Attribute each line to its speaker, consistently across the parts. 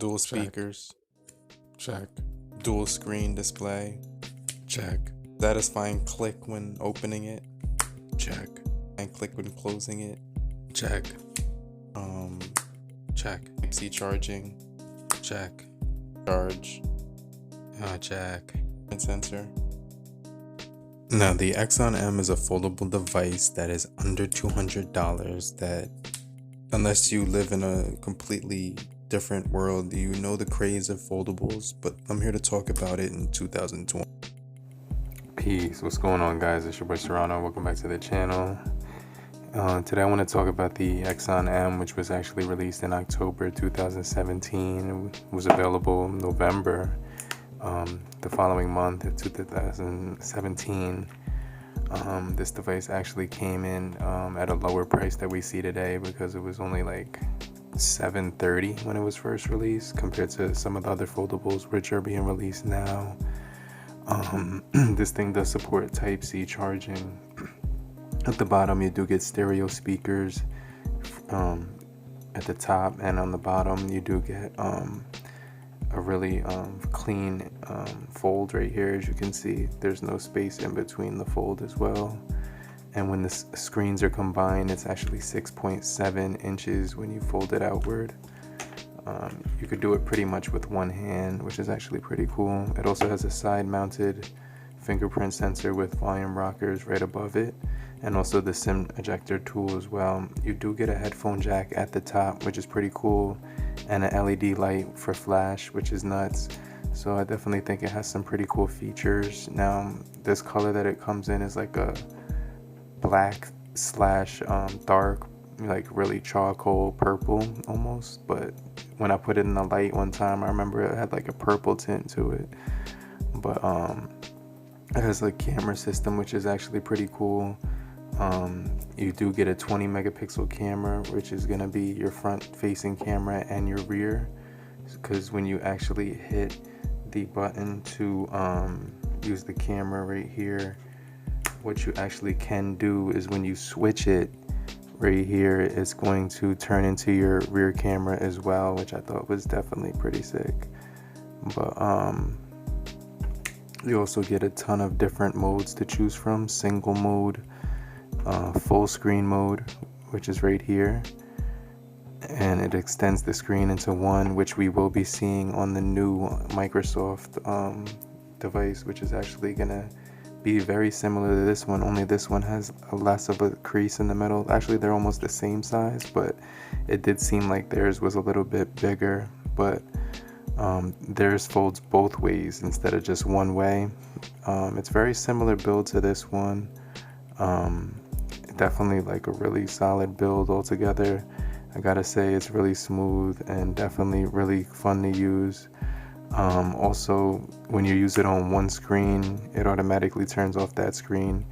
Speaker 1: Dual
Speaker 2: Check.
Speaker 1: speakers.
Speaker 2: Check.
Speaker 1: Dual screen display.
Speaker 2: Check.
Speaker 1: Satisfying click when opening it.
Speaker 2: Check.
Speaker 1: And click when closing it.
Speaker 2: Check. Check.
Speaker 1: Type-C charging.
Speaker 2: Check.
Speaker 1: Charge.
Speaker 2: Check.
Speaker 1: Sensor. Now, the Axon M is a foldable device that is under $200 that, unless you live in a completely different world, you know the craze of foldables, but I'm here to talk about it in 2020.
Speaker 2: Peace. What's going on, guys? It's your boy Serrano. Welcome back to the channel. Today I want to talk about the Axon M, which was actually released in October 2017. It was available in November, the following month of 2017. This device actually came in at a lower price that we see today because it was only like $730 when it was first released compared to some of the other foldables which are being released now. This thing does support Type-C charging. At the bottom you do get stereo speakers. At the top and on the bottom you do get a really clean fold right here. As you can see, there's no space in between the fold as well. And when the screens are combined, it's actually 6.7 inches when you fold it outward. You could do it pretty much with one hand, which is actually pretty cool. It also has a side mounted fingerprint sensor with volume rockers right above it, and also the SIM ejector tool as well. You do get a headphone jack at the top, which is pretty cool, and an LED light for flash, which is nuts. So I definitely think it has some pretty cool features. Now, this color that it comes in is like a black slash dark, like really charcoal purple almost, but when I put it in the light one time, I remember it had like a purple tint to it. But it has a camera system, which is actually pretty cool. You do get a 20 megapixel camera, which is going to be your front facing camera and your rear, because when you actually hit the button to use the camera right here, what you actually can do is when you switch it right here, it's going to turn into your rear camera as well, which I thought was definitely pretty sick. But you also get a ton of different modes to choose from. Single mode, full screen mode, which is right here, and it extends the screen into one, which we will be seeing on the new Microsoft device, which is actually gonna be very similar to this one, only this one has less of a crease in the middle. Actually, they're almost the same size, but it did seem like theirs was a little bit bigger. But theirs folds both ways instead of just one way. It's very similar build to this one. Definitely like a really solid build altogether. I gotta say, it's really smooth and definitely really fun to use. Also, when you use it on one screen, it automatically turns off that screen,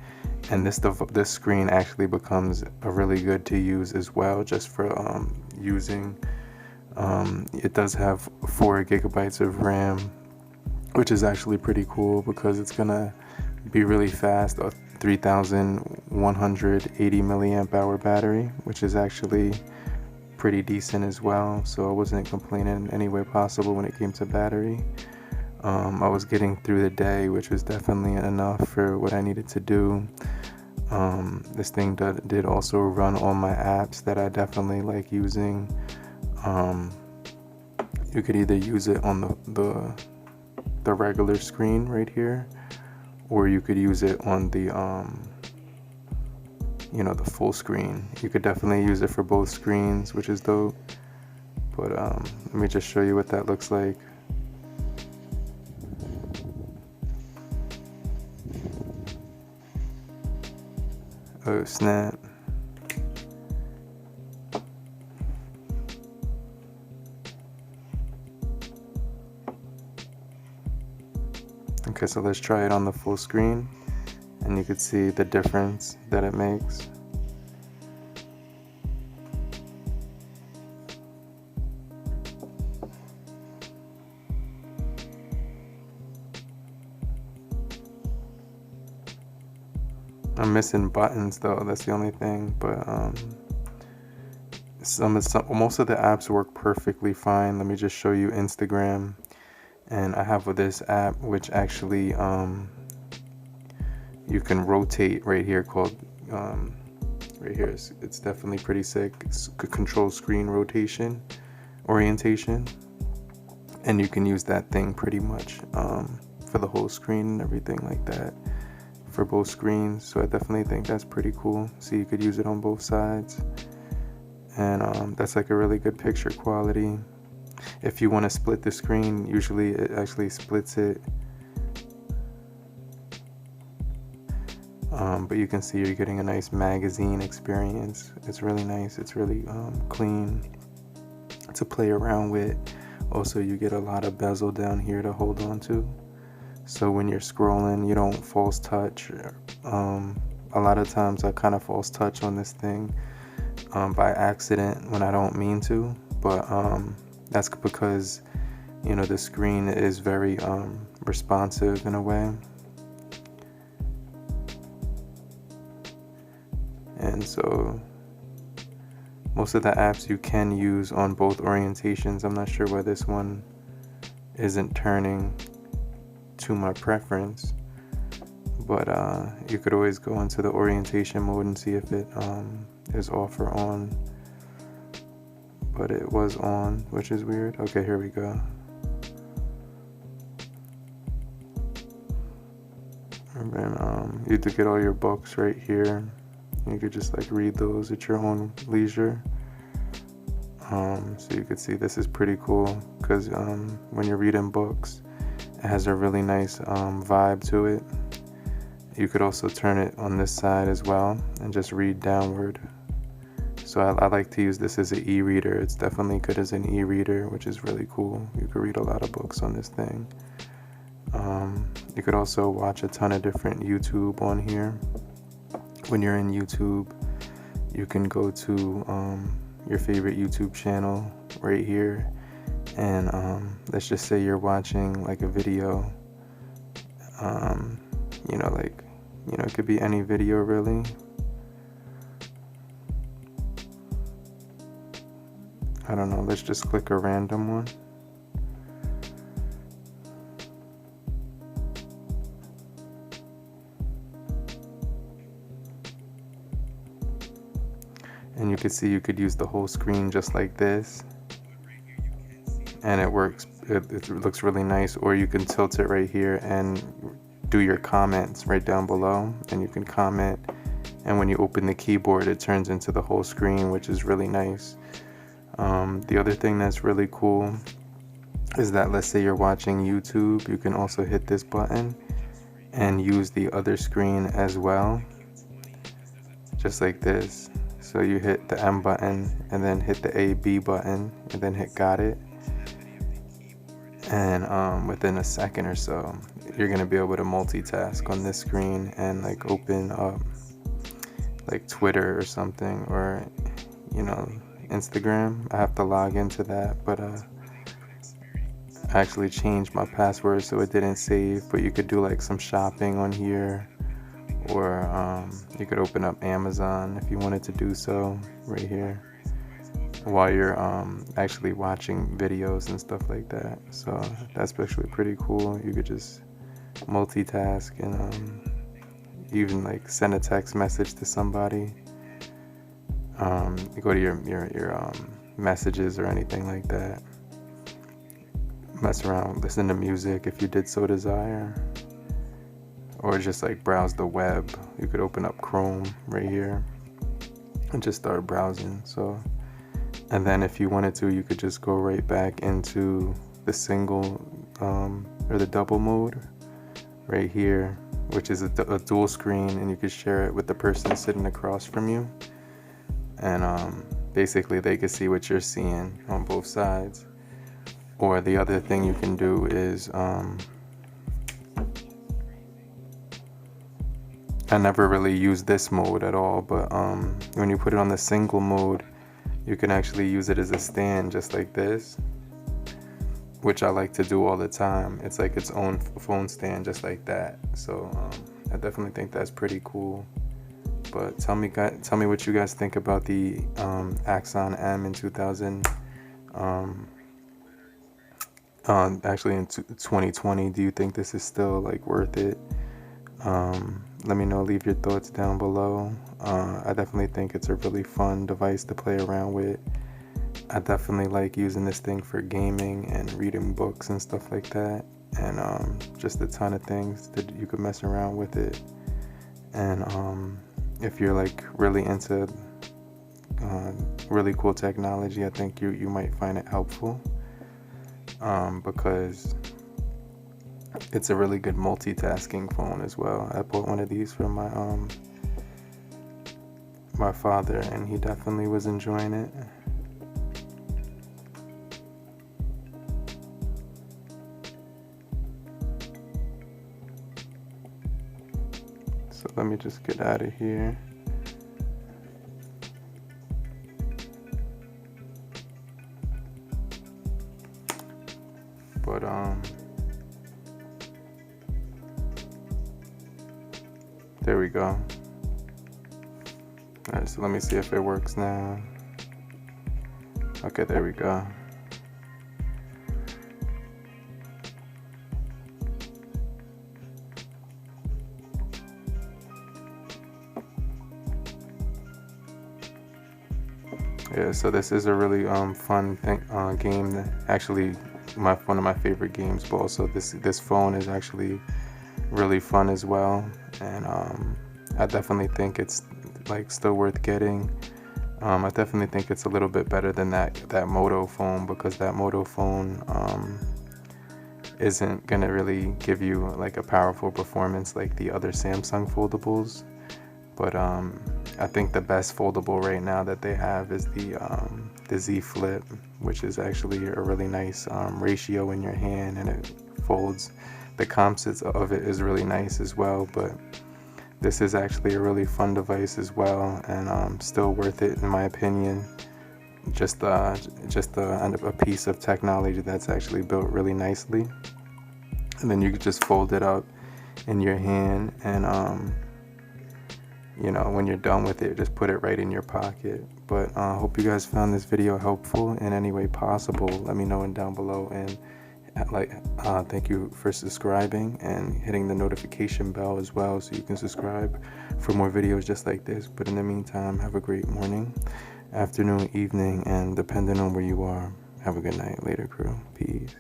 Speaker 2: and this screen actually becomes a really good to use as well, just for using. It does have 4 gigabytes of RAM, which is actually pretty cool because it's gonna be really fast. A 3180 milliamp hour battery, which is actually pretty decent as well, so I wasn't complaining in any way possible when it came to battery. I was getting through the day, which was definitely enough for what I needed to do. This thing did also run all my apps that I definitely like using. You could either use it on the regular screen right here, or you could use it on the the full screen. You could definitely use it for both screens, which is dope. But let me just show you what that looks like. Oh snap. Okay, so let's try it on the full screen, and you can see the difference that it makes. I'm missing buttons though, that's the only thing, but most of the apps work perfectly fine. Let me just show you Instagram. And I have this app which actually you can rotate right here, called right here. It's definitely pretty sick. It's control screen rotation orientation, and you can use that thing pretty much for the whole screen and everything like that for both screens. So I definitely think that's pretty cool. So you could use it on both sides, and that's like a really good picture quality. If you want to split the screen, usually it actually splits it. But you can see you're getting a nice magazine experience. It's really nice. It's really clean to play around with. Also, you get a lot of bezel down here to hold on to. So when you're scrolling, you don't false touch. A lot of times I kind of false touch on this thing by accident when I don't mean to. But that's because, you know, the screen is very responsive in a way. And so most of the apps you can use on both orientations. I'm not sure why this one isn't turning to my preference, but you could always go into the orientation mode and see if it is off or on. But it was on, which is weird. Okay, here we go. And then you could get all your books right here. You could just like read those at your own leisure. So you could see this is pretty cool because when you're reading books, it has a really nice vibe to it. You could also turn it on this side as well and just read downward. So I like to use this as an e-reader. It's definitely good as an e-reader, which is really cool. You could read a lot of books on this thing. You could also watch a ton of different YouTube on here. When you're in YouTube, you can go to your favorite YouTube channel right here, and let's just say you're watching like a video, it could be any video really. I don't know, let's just click a random one. And you can see you could use the whole screen just like this, and it works. It looks really nice. Or you can tilt it right here and do your comments right down below, and you can comment, and when you open the keyboard it turns into the whole screen, which is really nice. The other thing that's really cool is that, let's say you're watching YouTube, you can also hit this button and use the other screen as well, just like this. So you hit the M button and then hit the A-B button and then hit got it. And within a second or so, you're gonna be able to multitask on this screen and like open up like Twitter or something, or Instagram. I have to log into that, but I actually changed my password so it didn't save. But you could do like some shopping on here, or you could open up Amazon if you wanted to do so right here while you're actually watching videos and stuff like that. So that's actually pretty cool. You could just multitask and even like send a text message to somebody. You go to your messages or anything like that. Mess around, listen to music if you did so desire, or just like browse the web. You could open up Chrome right here and just start browsing. So, and then if you wanted to, you could just go right back into the single or the double mode right here, which is a dual screen, and you could share it with the person sitting across from you, and basically they could see what you're seeing on both sides. Or the other thing you can do is I never really use this mode at all, but when you put it on the single mode, you can actually use it as a stand just like this, which I like to do all the time. It's like its own phone stand just like that. So I definitely think that's pretty cool. But But tell me what you guys think about the Axon M in 2020. Do you think this is still like worth it? Let me know, leave your thoughts down below. I definitely think it's a really fun device to play around with. I definitely like using this thing for gaming and reading books and stuff like that, and just a ton of things that you could mess around with it. And if you're like really into really cool technology, I think you might find it helpful, because it's a really good multitasking phone as well. I bought one of these for my father, and he definitely was enjoying it. So let me just get out of here. But there we go. Alright, so let me see if it works now. Okay, there we go. Yeah, so this is a really fun game. Actually, one of my favorite games. But also, this phone is actually really fun as well, and I definitely think it's like still worth getting. I definitely think it's a little bit better than that Moto phone, because that Moto phone isn't gonna really give you like a powerful performance like the other Samsung foldables. But I think the best foldable right now that they have is the Z Flip, which is actually a really nice ratio in your hand, and it folds. The composite of it is really nice as well, but this is actually a really fun device as well, and still worth it in my opinion. Just a piece of technology that's actually built really nicely, and then you could just fold it up in your hand, and you know, when you're done with it, just put it right in your pocket. But I hope you guys found this video helpful in any way possible. Let me know down below, and thank you for subscribing and hitting the notification bell as well, so you can subscribe for more videos just like this. But in the meantime, have a great morning, afternoon, evening, and depending on where you are, have a good night. Later, crew. Peace.